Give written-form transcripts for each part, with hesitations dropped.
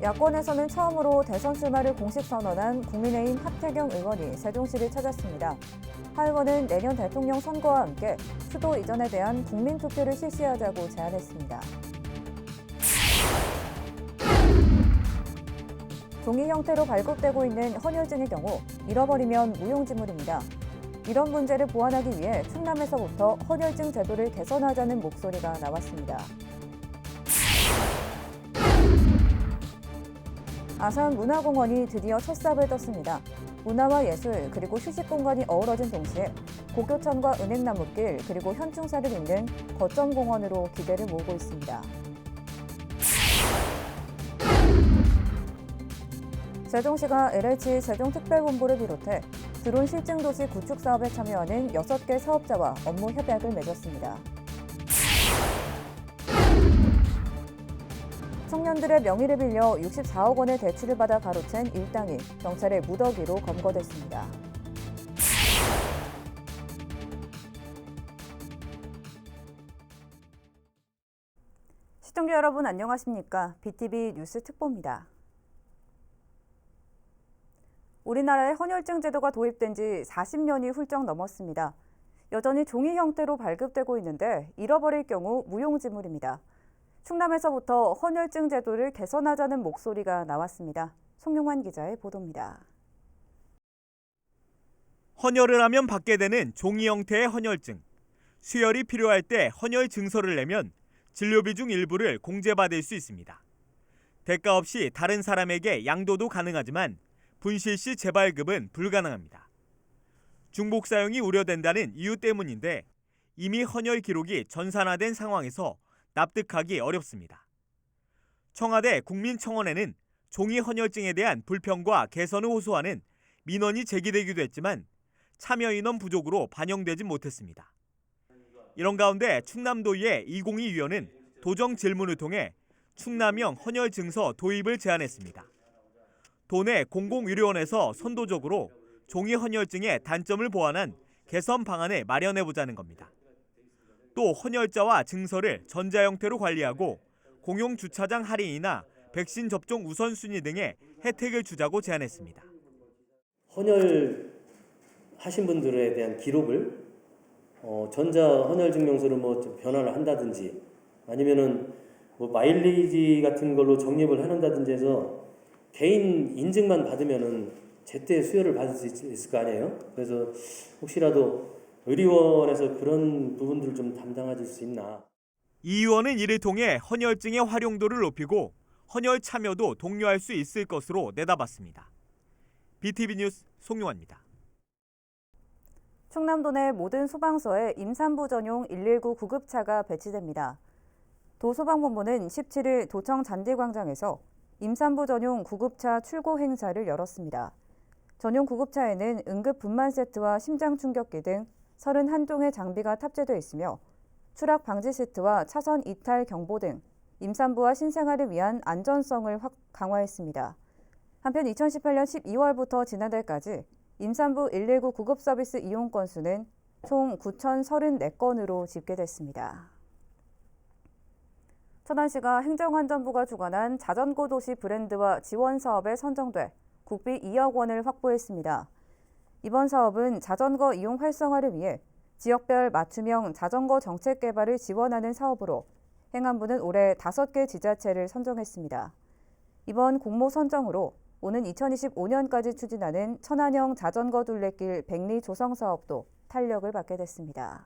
야권에서는 처음으로 대선 출마를 공식 선언한 국민의힘 하태경 의원이 세종시를 찾았습니다. 하 의원은 내년 대통령 선거와 함께 수도 이전에 대한 국민투표를 실시하자고 제안했습니다. 종이 형태로 발급되고 있는 헌혈증의 경우 잃어버리면 무용지물입니다. 이런 문제를 보완하기 위해 충남에서부터 헌혈증 제도를 개선하자는 목소리가 나왔습니다. 아산문화공원이 드디어 첫 삽을 떴습니다. 문화와 예술 그리고 휴식 공간이 어우러진 동시에 고교천과 은행나무길 그리고 현충사를 잇는 거점공원으로 기대를 모으고 있습니다. 세종시가 LH 세종특별본부를 비롯해 드론 실증도시 구축 사업에 참여하는 6개 사업자와 업무 협약을 맺었습니다. 청년들의 명의를 빌려 64억 원의 대출을 받아 가로챈 일당이 경찰의 무더기로 검거됐습니다. 시청자 여러분 안녕하십니까? BTV 뉴스 특보입니다. 우리나라에 헌혈증 제도가 도입된 지 40년이 훌쩍 넘었습니다. 여전히 종이 형태로 발급되고 있는데 잃어버릴 경우 무용지물입니다. 충남에서부터 헌혈증 제도를 개선하자는 목소리가 나왔습니다. 송용환 기자의 보도입니다. 헌혈을 하면 받게 되는 종이 형태의 헌혈증. 수혈이 필요할 때 헌혈 증서를 내면 진료비 중 일부를 공제받을 수 있습니다. 대가 없이 다른 사람에게 양도도 가능하지만 분실 시 재발급은 불가능합니다. 중복 사용이 우려된다는 이유 때문인데 이미 헌혈 기록이 전산화된 상황에서 납득하기 어렵습니다. 청와대 국민청원에는 종이 헌혈증에 대한 불평과 개선을 호소하는 민원이 제기되기도 했지만 참여 인원 부족으로 반영되지 못했습니다. 이런 가운데 충남도의회 202 위원은 도정 질문을 통해 충남형 헌혈 증서 도입을 제안했습니다. 도내 공공의료원에서 선도적으로 종이 헌혈증의 단점을 보완한 개선 방안을 마련해보자는 겁니다. 또 헌혈자와 증서를 전자 형태로 관리하고 공용 주차장 할인이나 백신 접종 우선순위 등의 혜택을 주자고 제안했습니다. 헌혈 하신 분들에 대한 기록을 전자 헌혈 증명서로 뭐 변화를 한다든지 아니면은 뭐 마일리지 같은 걸로 적립을 해놓는다든지 해서 개인 인증만 받으면은 제때 수혈을 받을 수 있을 거 아니에요? 그래서 혹시라도 의료원에서 그런 부분들을 좀 담당해 수 있나. 이 의원은 이를 통해 헌혈증의 활용도를 높이고 헌혈 참여도 독려할 수 있을 것으로 내다봤습니다. BTV 뉴스 송용환입니다. 충남도 내 모든 소방서에 임산부 전용 119 구급차가 배치됩니다. 도소방본부는 17일 도청 잔디광장에서 임산부 전용 구급차 출고 행사를 열었습니다. 전용 구급차에는 응급 분만 세트와 심장 충격기 등 31종의 장비가 탑재되어 있으며 추락 방지 시트와 차선 이탈 경보 등 임산부와 신생아를 위한 안전성을 강화했습니다. 한편 2018년 12월부터 지난달까지 임산부 119 구급 서비스 이용 건수는 총 9,034건으로 집계됐습니다. 천안시가 행정안전부가 주관한 자전거 도시 브랜드화 지원 사업에 선정돼 국비 2억 원을 확보했습니다. 이번 사업은 자전거 이용 활성화를 위해 지역별 맞춤형 자전거 정책 개발을 지원하는 사업으로 행안부는 올해 5개 지자체를 선정했습니다. 이번 공모 선정으로 오는 2025년까지 추진하는 천안형 자전거 둘레길 백리 조성 사업도 탄력을 받게 됐습니다.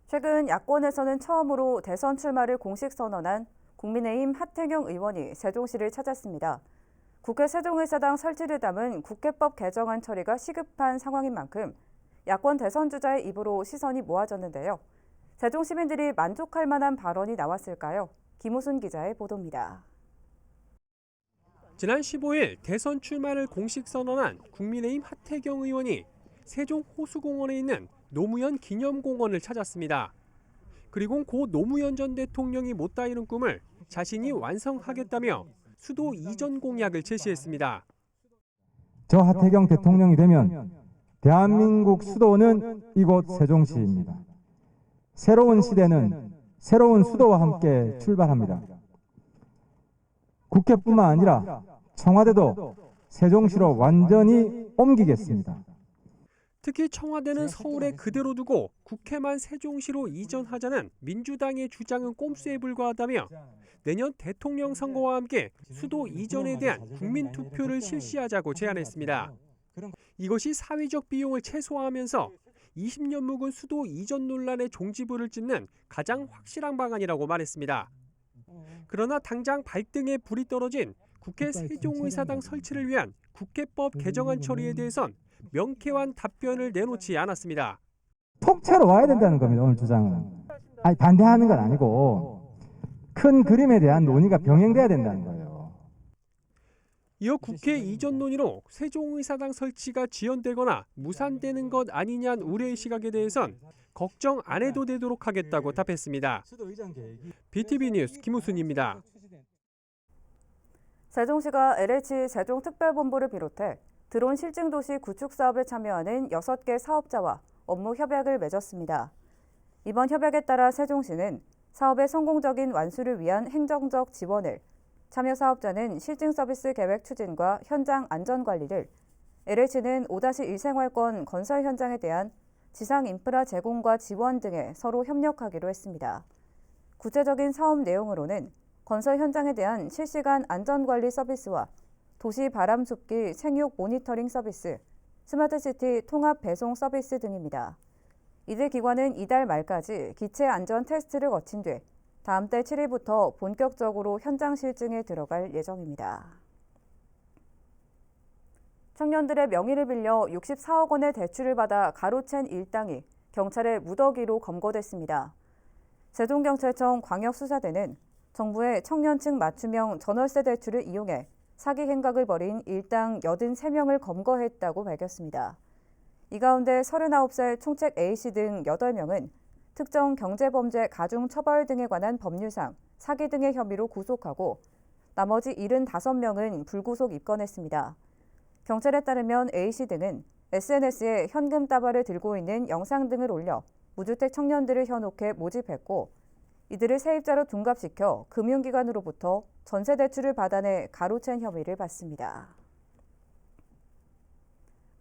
최근 야권에서는 처음으로 대선 출마를 공식 선언한 국민의힘 하태경 의원이 세종시를 찾았습니다. 국회 세종의사당 설치를 담은 국회법 개정안 처리가 시급한 상황인 만큼 야권 대선 주자의 입으로 시선이 모아졌는데요. 세종 시민들이 만족할 만한 발언이 나왔을까요? 김우순 기자의 보도입니다. 지난 15일 대선 출마를 공식 선언한 국민의힘 하태경 의원이 세종 호수공원에 있는 노무현 기념공원을 찾았습니다. 그리고 고 노무현 전 대통령이 못다 이룬 꿈을 자신이 완성하겠다며 수도 이전 공약을 제시했습니다. 저 하태경 대통령이 되면 대한민국 수도는 이곳 세종시입니다. 새로운 시대는 새로운 수도와 함께 출발합니다. 국회뿐만 아니라 청와대도 세종시로 완전히 옮기겠습니다. 특히 청와대는 서울에 그대로 두고 국회만 세종시로 이전하자는 민주당의 주장은 꼼수에 불과하다며 내년 대통령 선거와 함께 수도 이전에 대한 국민 투표를 실시하자고 제안했습니다. 이것이 사회적 비용을 최소화하면서 20년 묵은 수도 이전 논란의 종지부를 찍는 가장 확실한 방안이라고 말했습니다. 그러나 당장 발등에 불이 떨어진 국회 세종의사당 설치를 위한 국회법 개정안 처리에 대해선 명쾌한 답변을 내놓지 않았습니다. 통째로 와야 된다는 겁니다. 오늘 주장은. 아니, 반대하는 건 아니고 큰 그림에 대한 논의가 병행돼야 된다는 거예요. 이어 국회 이전 논의로 세종의사당 설치가 지연되거나 무산되는 것 아니냐는 우려의 시각에 대해선 걱정 안 해도 되도록 하겠다고 답했습니다. BTV 뉴스 김우순입니다. 세종시가 LH 세종특별본부를 비롯해 드론 실증도시 구축 사업에 참여하는 6개 사업자와 업무 협약을 맺었습니다. 이번 협약에 따라 세종시는 사업의 성공적인 완수를 위한 행정적 지원을, 참여 사업자는 실증 서비스 계획 추진과 현장 안전 관리를, LH는 5-1 생활권 건설 현장에 대한 지상 인프라 제공과 지원 등에 서로 협력하기로 했습니다. 구체적인 사업 내용으로는 건설 현장에 대한 실시간 안전관리 서비스와 도시 바람 숲기 생육 모니터링 서비스, 스마트시티 통합 배송 서비스 등입니다. 이들 기관은 이달 말까지 기체 안전 테스트를 거친 뒤 다음 달 7일부터 본격적으로 현장 실증에 들어갈 예정입니다. 청년들의 명의를 빌려 64억 원의 대출을 받아 가로챈 일당이 경찰의 무더기로 검거됐습니다. 세종경찰청 광역수사대는 정부의 청년층 맞춤형 전월세 대출을 이용해 사기 행각을 벌인 일당 83명을 검거했다고 밝혔습니다. 이 가운데 39살 총책 A씨 등 8명은 특정 경제범죄 가중처벌 등에 관한 법률상 사기 등의 혐의로 구속하고 나머지 75명은 불구속 입건했습니다. 경찰에 따르면 A씨 등은 SNS에 현금 따발을 들고 있는 영상 등을 올려 무주택 청년들을 현혹해 모집했고 이들을 세입자로 둔갑시켜 금융기관으로부터 전세 대출을 받아내 가로챈 혐의를 받습니다.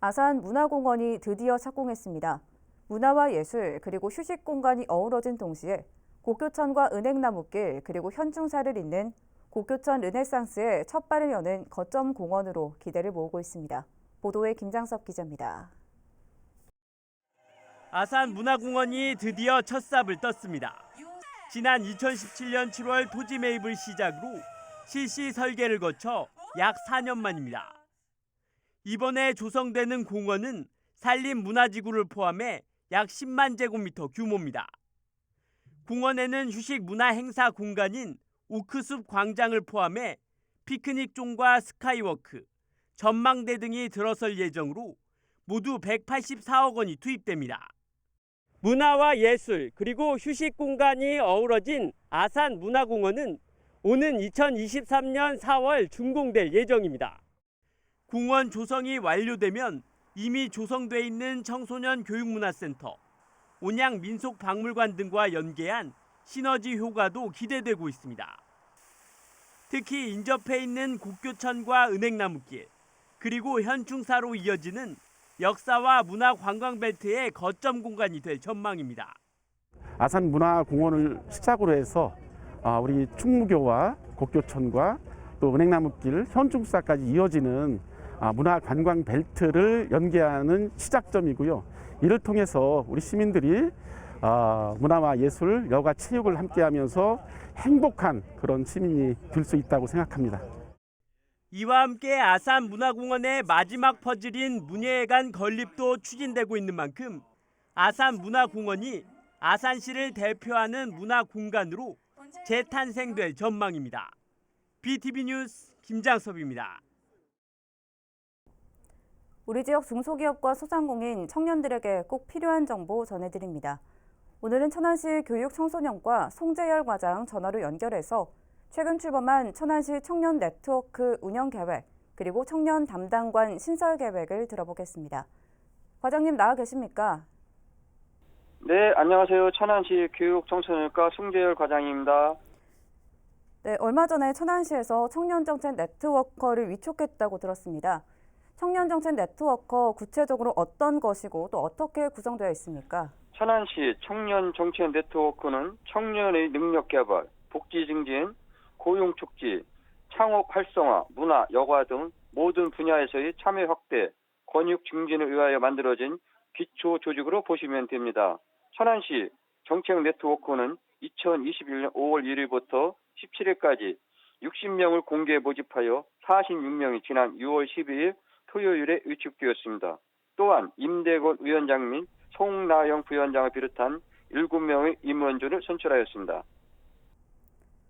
아산 문화공원이 드디어 착공했습니다. 문화와 예술 그리고 휴식 공간이 어우러진 동시에 곡교천과 은행나무길 그리고 현충사를 잇는 곡교천 르네상스의 첫 발을 여는 거점 공원으로 기대를 모으고 있습니다. 보도에 김장섭 기자입니다. 아산 문화공원이 드디어 첫 삽을 떴습니다. 지난 2017년 7월 토지 매입을 시작으로 실시 설계를 거쳐 약 4년 만입니다. 이번에 조성되는 공원은 산림문화지구를 포함해 약 10만 제곱미터 규모입니다. 공원에는 휴식 문화 행사 공간인 오크숲 광장을 포함해 피크닉존과 스카이워크, 전망대 등이 들어설 예정으로 모두 184억 원이 투입됩니다. 문화와 예술 그리고 휴식 공간이 어우러진 아산 문화공원은 오는 2023년 4월 준공될 예정입니다. 공원 조성이 완료되면 이미 조성돼 있는 청소년 교육문화센터, 온양 민속박물관 등과 연계한 시너지 효과도 기대되고 있습니다. 특히 인접해 있는 곡교천과 은행나무길, 그리고 현충사로 이어지는 역사와 문화 관광벨트의 거점 공간이 될 전망입니다. 아산 문화공원을 시작으로 해서 우리 충무교와 곡교천과 또 은행나무길, 현충사까지 이어지는 문화 관광 벨트를 연계하는 시작점이고요. 이를 통해서 우리 시민들이 문화와 예술, 여가, 체육을 함께하면서 행복한 그런 시민이 될 수 있다고 생각합니다. 이와 함께 아산 문화공원의 마지막 퍼즐인 문예회관 건립도 추진되고 있는 만큼 아산 문화공원이 아산시를 대표하는 문화 공간으로 재탄생될 전망입니다. BTV 뉴스 김장섭입니다. 우리 지역 중소기업과 소상공인, 청년들에게 꼭 필요한 정보 전해드립니다. 오늘은 천안시 교육청소년과 송재열 과장 전화로 연결해서 최근 출범한 천안시 청년 네트워크 운영 계획 그리고 청년 담당관 신설 계획을 들어보겠습니다. 과장님 나와 계십니까? 네, 안녕하세요. 천안시 교육청소년과 송재열 과장입니다. 네, 얼마 전에 천안시에서 청년정책 네트워커를 위촉했다고 들었습니다. 청년정책 네트워커 구체적으로 어떤 것이고 또 어떻게 구성되어 있습니까? 천안시 청년정책 네트워크는 청년의 능력 개발, 복지 증진, 고용 촉진, 창업 활성화, 문화, 여가 등 모든 분야에서의 참여 확대, 권역 증진을 위하여 만들어진 기초 조직으로 보시면 됩니다. 천안시 정책 네트워크는 2021년 5월 1일부터 17일까지 60명을 공개 모집하여 46명이 지난 6월 12일 토요일에 위촉되었습니다. 또한 임대건 위원장 및 송나영 부위원장을 비롯한 7명의 임원진을 선출하였습니다.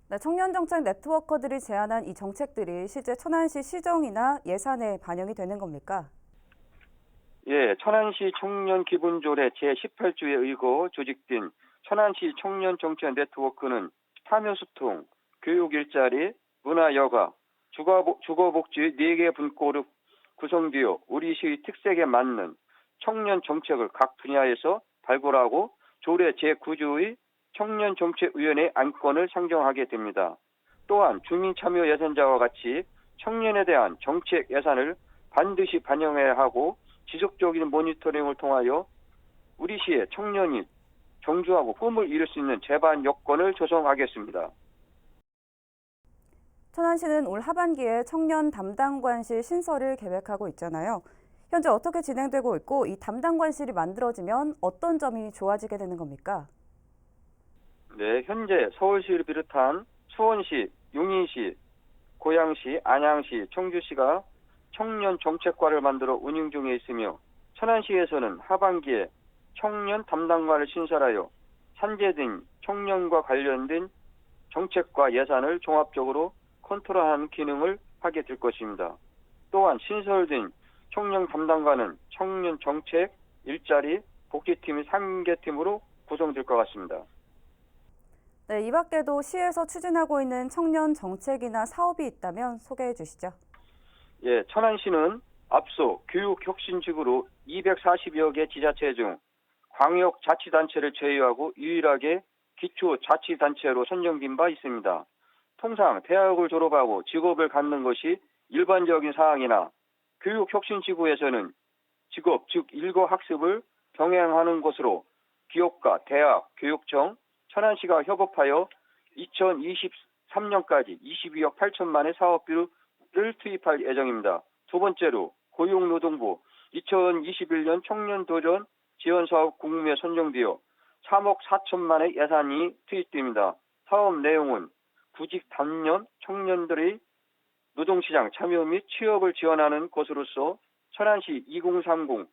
네, 청년정책 네트워커들이 제안한 이 정책들이 실제 천안시 시정이나 예산에 반영이 되는 겁니까? 예, 천안시 청년기본조례 제18조에 의거 조직된 천안시 청년정책 네트워크는 참여소통, 교육 일자리, 문화여가, 주거복지 4개 분과로 구성되어 우리 시의 특색에 맞는 청년 정책을 각 분야에서 발굴하고 조례 제9조의 청년정책위원회 안건을 상정하게 됩니다. 또한 주민참여 예산자와 같이 청년에 대한 정책 예산을 반드시 반영해야 하고 지속적인 모니터링을 통하여 우리 시의 청년이 정주하고 꿈을 이룰 수 있는 제반 여건을 조성하겠습니다. 천안시는 올 하반기에 청년 담당관실 신설을 계획하고 있잖아요. 현재 어떻게 진행되고 있고 이 담당관실이 만들어지면 어떤 점이 좋아지게 되는 겁니까? 네, 현재 서울시를 비롯한 수원시, 용인시, 고양시, 안양시, 청주시가 청년 정책과를 만들어 운영 중에 있으며 천안시에서는 하반기에 청년 담당관을 신설하여 산재된 청년과 관련된 정책과 예산을 종합적으로 컨트롤하는 기능을 하게 될 것입니다. 또한 신설된 청년 담당관은 청년 정책, 일자리, 복지팀 3개 팀으로 구성될 것 같습니다. 네, 이 밖에도 시에서 추진하고 있는 청년 정책이나 사업이 있다면 소개해 주시죠. 예, 천안시는 앞서 교육혁신직으로 240여 개 지자체 중 광역자치단체를 제외하고 유일하게 기초자치단체로 선정된 바 있습니다. 통상 대학을 졸업하고 직업을 갖는 것이 일반적인 사항이나 교육혁신지구에서는 직업, 즉 일거학습을 병행하는 것으로 기업과 대학, 교육청, 천안시가 협업하여 2023년까지 22억 8천만의 사업비를 투입할 예정입니다. 두 번째로 고용노동부 2021년 청년도전 지원사업 국무에 선정되어 3억 4천만의 예산이 투입됩니다. 사업 내용은 구직 단년 청년들의 노동시장 참여 및 취업을 지원하는 것으로서 천안시 2030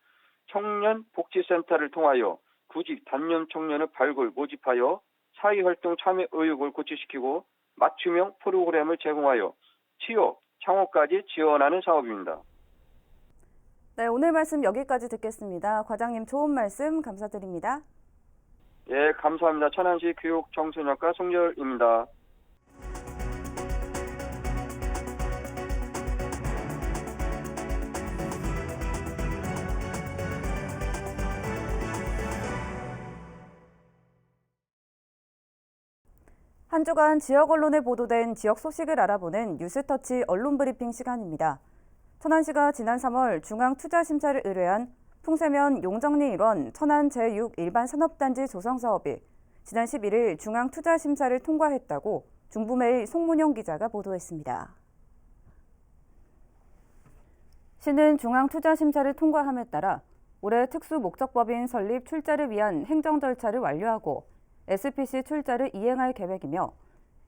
청년복지센터를 통하여 구직 단년 청년을 발굴 모집하여 사회활동 참여 의욕을 고취시키고 맞춤형 프로그램을 제공하여 취업, 창업까지 지원하는 사업입니다. 네, 오늘 말씀 여기까지 듣겠습니다. 과장님 좋은 말씀 감사드립니다. 예, 감사합니다. 천안시 교육청소년과 송열입니다. 한 주간 지역 언론에 보도된 지역 소식을 알아보는 뉴스터치 언론브리핑 시간입니다. 천안시가 지난 3월 중앙투자심사를 의뢰한 풍세면 용정리 일원 천안 제6 일반산업단지 조성사업이 지난 11일 중앙투자심사를 통과했다고 중부메일 송문영 기자가 보도했습니다. 시는 중앙투자심사를 통과함에 따라 올해 특수목적법인 설립 출자를 위한 행정 절차를 완료하고 SPC 출자를 이행할 계획이며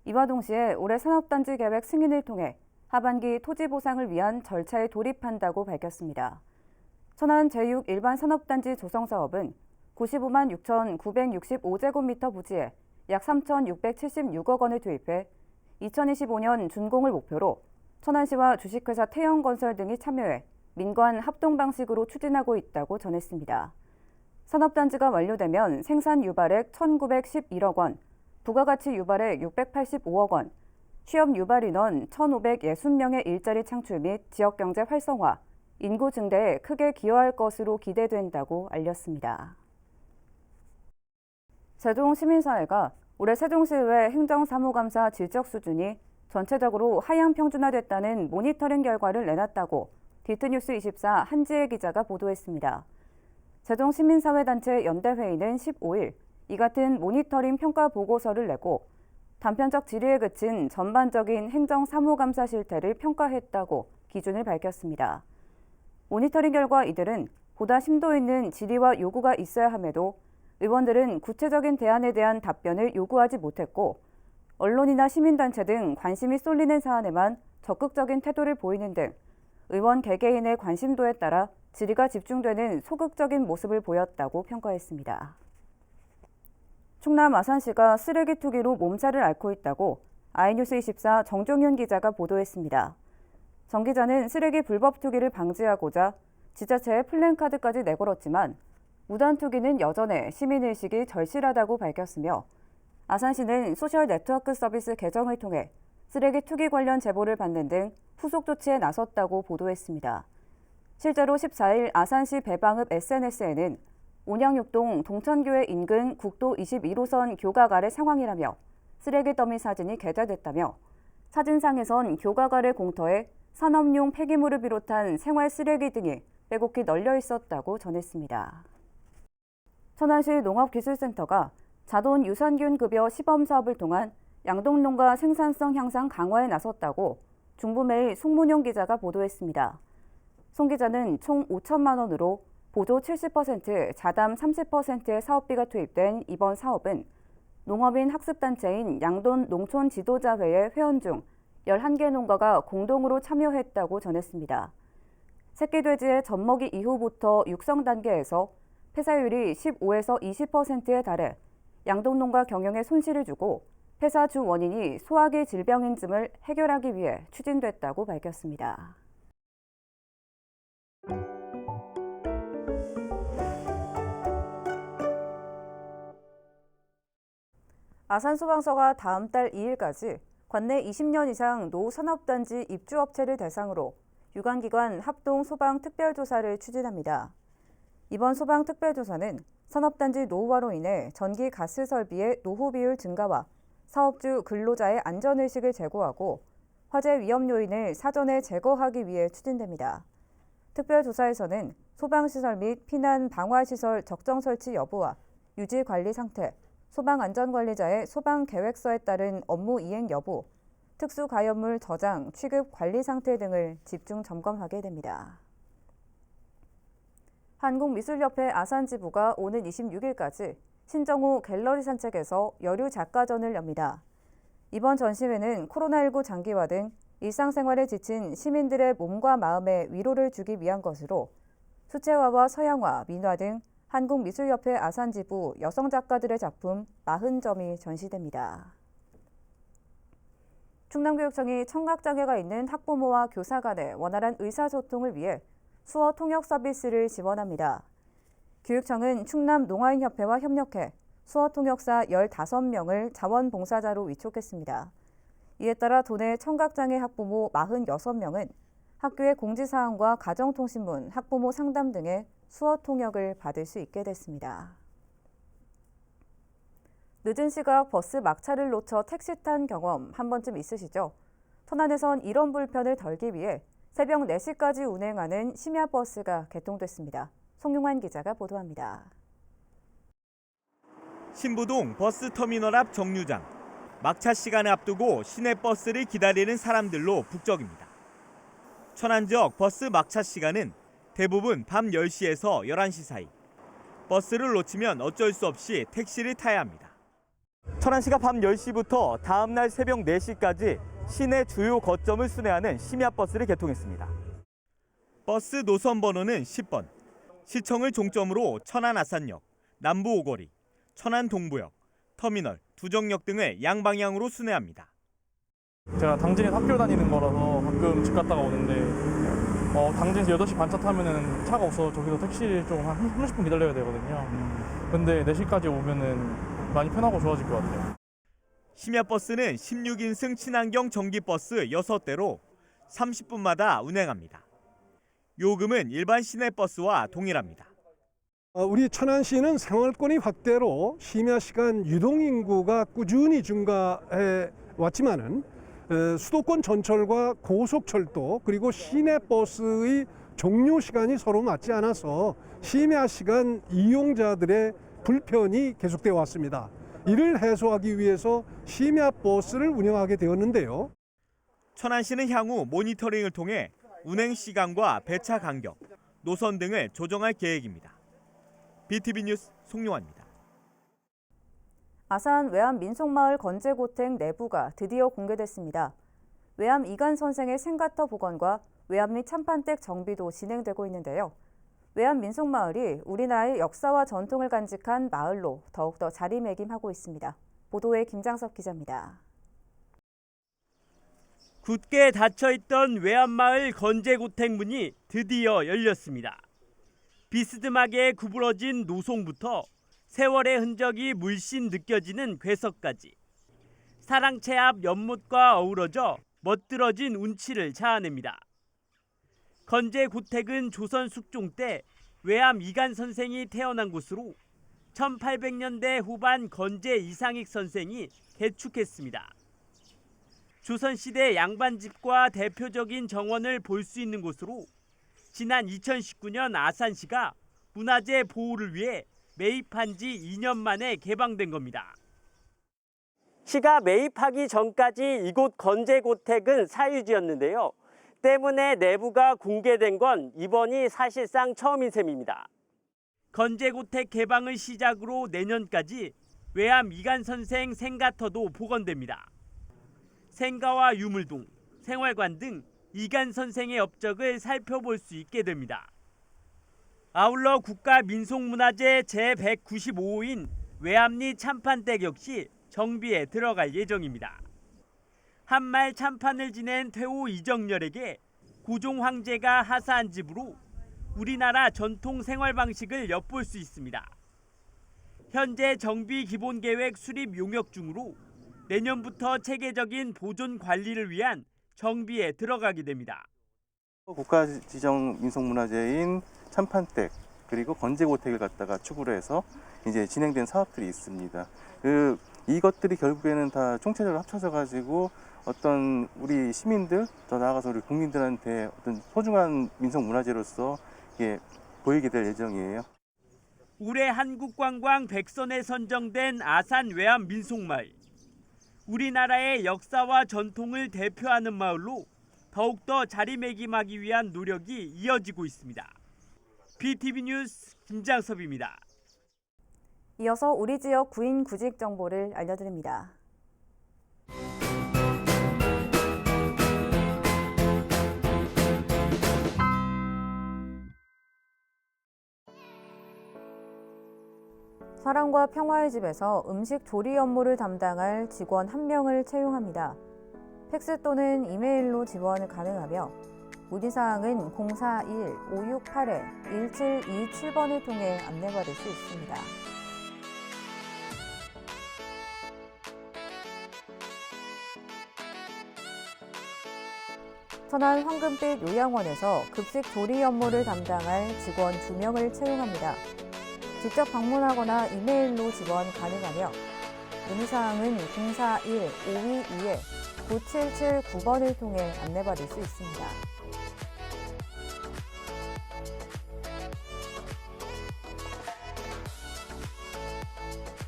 이와 동시에 올해 산업단지 계획 승인을 통해 하반기 토지 보상을 위한 절차에 돌입한다고 밝혔습니다. 천안 제6 일반 산업단지 조성 사업은 95만 6,965제곱미터 부지에 약 3,676억 원을 투입해 2025년 준공을 목표로 천안시와 주식회사 태영건설 등이 참여해 민관 합동 방식으로 추진하고 있다고 전했습니다. 산업단지가 완료되면 생산 유발액 1,911억 원, 부가가치 유발액 685억 원, 취업 유발 인원 1,560명의 일자리 창출 및 지역경제 활성화, 인구 증대에 크게 기여할 것으로 기대된다고 알렸습니다. 세종시민사회가 올해 세종시의회 행정사무감사 질적 수준이 전체적으로 하향 평준화됐다는 모니터링 결과를 내놨다고 디트뉴스24 한지혜 기자가 보도했습니다. 세종시민사회단체 연대회의는 15일 이 같은 모니터링 평가 보고서를 내고 단편적 질의에 그친 전반적인 행정 사무감사 실태를 평가했다고 기준을 밝혔습니다. 모니터링 결과 이들은 보다 심도 있는 질의와 요구가 있어야 함에도 의원들은 구체적인 대안에 대한 답변을 요구하지 못했고 언론이나 시민단체 등 관심이 쏠리는 사안에만 적극적인 태도를 보이는 등 의원 개개인의 관심도에 따라 질의가 집중되는 소극적인 모습을 보였다고 평가했습니다. 충남 아산시가 쓰레기 투기로 몸살을 앓고 있다고 아이뉴스24 정종윤 기자가 보도했습니다. 정 기자는 쓰레기 불법 투기를 방지하고자 지자체에 플랜카드까지 내걸었지만 무단 투기는 여전해 시민의식이 절실하다고 밝혔으며 아산시는 소셜 네트워크 서비스 개정을 통해 쓰레기 투기 관련 제보를 받는 등 후속 조치에 나섰다고 보도했습니다. 실제로 14일 아산시 배방읍 SNS에는 온양육동 동천교회 인근 국도 21호선 교각 아래 상황이라며 쓰레기 더미 사진이 게재됐다며 사진상에선 교각 아래 공터에 산업용 폐기물을 비롯한 생활 쓰레기 등이 빼곡히 널려 있었다고 전했습니다. 천안시 농업기술센터가 자돈 유산균 급여 시범 사업을 통한 양동농가 생산성 향상 강화에 나섰다고 중부메일 송문용 기자가 보도했습니다. 송 기자는 총 5천만 원으로 보조 70%, 자담 30%의 사업비가 투입된 이번 사업은 농업인 학습단체인 양돈 농촌지도자회의 회원 중 11개 농가가 공동으로 참여했다고 전했습니다. 새끼 돼지의 젖먹이 이후부터 육성 단계에서 폐사율이 15에서 20%에 달해 양동농가 경영에 손실을 주고 폐사 주 원인이 소화기 질병인 점을 해결하기 위해 추진됐다고 밝혔습니다. 아산소방서가 다음 달 2일까지 관내 20년 이상 노산업단지 입주업체를 대상으로 유관기관 합동소방특별조사를 추진합니다. 이번 소방특별조사는 산업단지 노후화로 인해 전기 가스 설비의 노후 비율 증가와 사업주 근로자의 안전의식을 제고하고 화재 위험 요인을 사전에 제거하기 위해 추진됩니다. 특별조사에서는 소방시설 및 피난 방화시설 적정 설치 여부와 유지 관리 상태, 소방안전관리자의 소방계획서에 따른 업무 이행 여부, 특수가연물 저장, 취급 관리 상태 등을 집중 점검하게 됩니다. 한국미술협회 아산지부가 오는 26일까지 신정호 갤러리 산책에서 여류 작가전을 엽니다. 이번 전시회는 코로나19 장기화 등 일상생활에 지친 시민들의 몸과 마음에 위로를 주기 위한 것으로 수채화와 서양화, 민화 등 한국미술협회 아산지부 여성 작가들의 작품 40점이 전시됩니다. 충남교육청이 청각장애가 있는 학부모와 교사 간의 원활한 의사소통을 위해 수어 통역 서비스를 지원합니다. 교육청은 충남 농아인협회와 협력해 수어 통역사 15명을 자원봉사자로 위촉했습니다. 이에 따라 도내 청각장애 학부모 46명은 학교의 공지사항과 가정통신문, 학부모 상담 등의 수어 통역을 받을 수 있게 됐습니다. 늦은 시각 버스 막차를 놓쳐 택시 탄 경험 한 번쯤 있으시죠? 천안에선 이런 불편을 덜기 위해 새벽 4시까지 운행하는 심야버스가 개통됐습니다. 송용환 기자가 보도합니다. 신부동 버스터미널 앞 정류장. 막차 시간을 앞두고 시내버스를 기다리는 사람들로 북적입니다. 천안 지역 버스 막차 시간은 대부분 밤 10시에서 11시 사이. 버스를 놓치면 어쩔 수 없이 택시를 타야 합니다. 천안시가 밤 10시부터 다음 날 새벽 4시까지 시내 주요 거점을 순회하는 심야버스를 개통했습니다. 버스 노선 번호는 10번. 시청을 종점으로 천안 아산역, 남부 오거리, 천안 동부역, 터미널, 두정역 등을 양방향으로 순회합니다. 제가 당진에서 학교 다니는 거라서 가끔 집 갔다가 오는데 당진에서 8시 반차 타면은 차가 없어서 저기서 택시를 좀 한 30분 기다려야 되거든요. 근데 4시까지 오면은 많이 편하고 좋아질 것 같아요. 심야버스는 16인승 친환경 전기버스 6대로 30분마다 운행합니다. 요금은 일반 시내버스와 동일합니다. 우리 천안시는 생활권의 확대로 심야 시간 유동 인구가 꾸준히 증가해 왔지만은 수도권 전철과 고속철도 그리고 시내버스의 종료 시간이 서로 맞지 않아서 심야 시간 이용자들의 불편이 계속되어 왔습니다. 이를 해소하기 위해서 심야 버스를 운영하게 되었는데요. 천안시는 향후 모니터링을 통해 운행 시간과 배차 간격, 노선 등을 조정할 계획입니다. BTV 뉴스 송용환입니다. 아산 외암 민속마을 건재고택 내부가 드디어 공개됐습니다. 외암 이간 선생의 생가터 복원과 외암 및 참판댁 정비도 진행되고 있는데요. 외암 민속마을이 우리나라의 역사와 전통을 간직한 마을로 더욱더 자리매김하고 있습니다. 보도에 김장섭 기자입니다. 굳게 닫혀있던 외암마을 건재고택 문이 드디어 열렸습니다. 비스듬하게 구부러진 노송부터 세월의 흔적이 물씬 느껴지는 괴석까지 사랑채 앞 연못과 어우러져 멋들어진 운치를 자아냅니다. 건재고택은 조선 숙종 때 외암 이간 선생이 태어난 곳으로 1800년대 후반 건재 이상익 선생이 개축했습니다. 조선시대 양반집과 대표적인 정원을 볼 수 있는 곳으로 지난 2019년 아산시가 문화재 보호를 위해 매입한 지 2년 만에 개방된 겁니다. 시가 매입하기 전까지 이곳 건재고택은 사유지였는데요. 때문에 내부가 공개된 건 이번이 사실상 처음인 셈입니다. 건재고택 개방을 시작으로 내년까지 외암 이간 선생 생가터도 복원됩니다. 생가와 유물동, 생활관 등 이간 선생의 업적을 살펴볼 수 있게 됩니다. 아울러 국가민속문화재 제195호인 외암리 참판댁 역시 정비에 들어갈 예정입니다. 한말 참판을 지낸 퇴호 이정렬에게 고종 황제가 하사한 집으로 우리나라 전통 생활 방식을 엿볼 수 있습니다. 현재 정비 기본 계획 수립 용역 중으로 내년부터 체계적인 보존 관리를 위한 정비에 들어가게 됩니다. 국가 지정 민속문화재인 참판댁 그리고 건재고택을 갖다가 축으로 해서 이제 진행된 사업들이 있습니다. 이것들이 결국에는 다 총체적으로 합쳐져 가지고 어떤 우리 시민들 더 나아가서 우리 국민들한테 어떤 소중한 민속문화재로서 보이게 될 예정이에요. 올해 한국관광 100선에 선정된 아산 외암 민속마을. 우리나라의 역사와 전통을 대표하는 마을로 더욱더 자리매김하기 위한 노력이 이어지고 있습니다. BTV 뉴스 김장섭입니다. 이어서 우리 지역 구인 구직 정보를 알려드립니다. 사랑과 평화의 집에서 음식 조리 업무를 담당할 직원 1명을 채용합니다. 팩스 또는 이메일로 지원 가능하며 문의사항은 041-568-1727번을 통해 안내받을 수 있습니다. 천안 황금빛 요양원에서 급식 조리 업무를 담당할 직원 2명을 채용합니다. 직접 방문하거나 이메일로 지원 가능하며 문의사항은 041-522-9779번을 통해 안내받을 수 있습니다.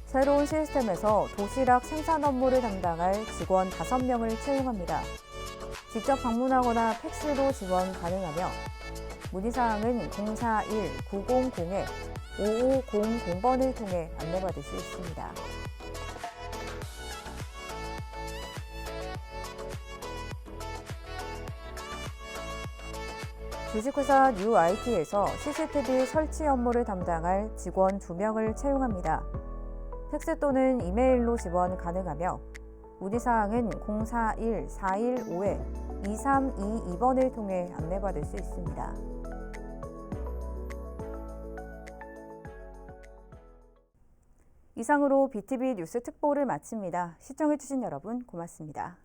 새로운 시스템에서 도시락 생산 업무를 담당할 직원 5명을 채용합니다. 직접 방문하거나 팩스로 지원 가능하며 문의사항은 041-900-5500번을 통해 안내받을 수 있습니다. 주식회사 뉴IT에서 CCTV 설치 업무를 담당할 직원 2명을 채용합니다. 팩스 또는 이메일로 지원 가능하며 문의사항은 041-415-2322번을 통해 안내받을 수 있습니다. 이상으로 BTV 뉴스 특보를 마칩니다. 시청해주신 여러분 고맙습니다.